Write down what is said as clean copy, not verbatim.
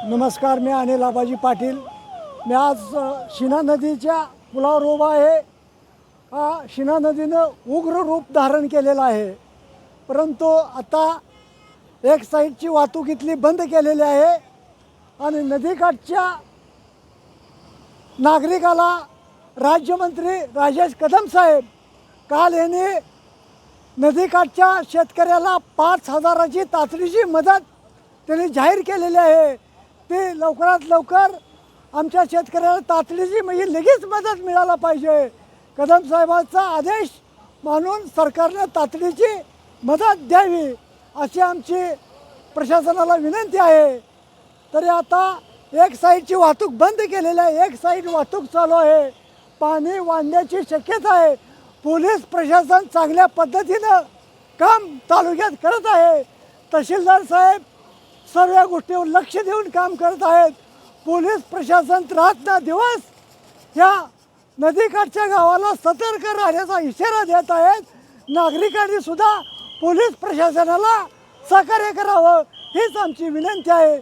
नमस्कार, मी अनिल आबाजी पाटील. मी आज शिना नदीच्या पुलावर उभा आहे. शिना नदीनं उग्र रूप धारण केलेलं आहे, परंतु आता एक साईडची वाहतूक इथली बंद केलेली आहे आणि नदीकाठच्या नागरिकाला राज्यमंत्री राजेश कदम साहेब काल यांनी नदीकाठच्या शेतकऱ्याला 5,000ची तातडीची मदत त्यांनी जाहीर केलेली आहे. ते लवकरात लवकर आमच्या शेतकऱ्याला तातडीची म्हणजे लगेच मदत मिळायला पाहिजे. कदम साहेबांचा आदेश मानून सरकारने तातडीची मदत द्यावी अशी आमची प्रशासनाला विनंती आहे. तरी आता एक साईडची वाहतूक बंद केलेली आहे, एक साईड वाहतूक चालू आहे. पाणी वाढण्याची शक्यता आहे. पोलीस प्रशासन चांगल्या पद्धतीनं काम तालुक्यात करत आहे. तहसीलदार साहेब सर्व गोष्टीवर लक्ष देऊन काम करत आहेत. पोलीस प्रशासन रात्र दिवस या नदीकाठच्या गावाला सतर्क राहण्याचा इशारा देत आहेत. नागरिकांनी सुद्धा पोलीस प्रशासनाला सहकार्य करावं हीच आमची विनंती आहे.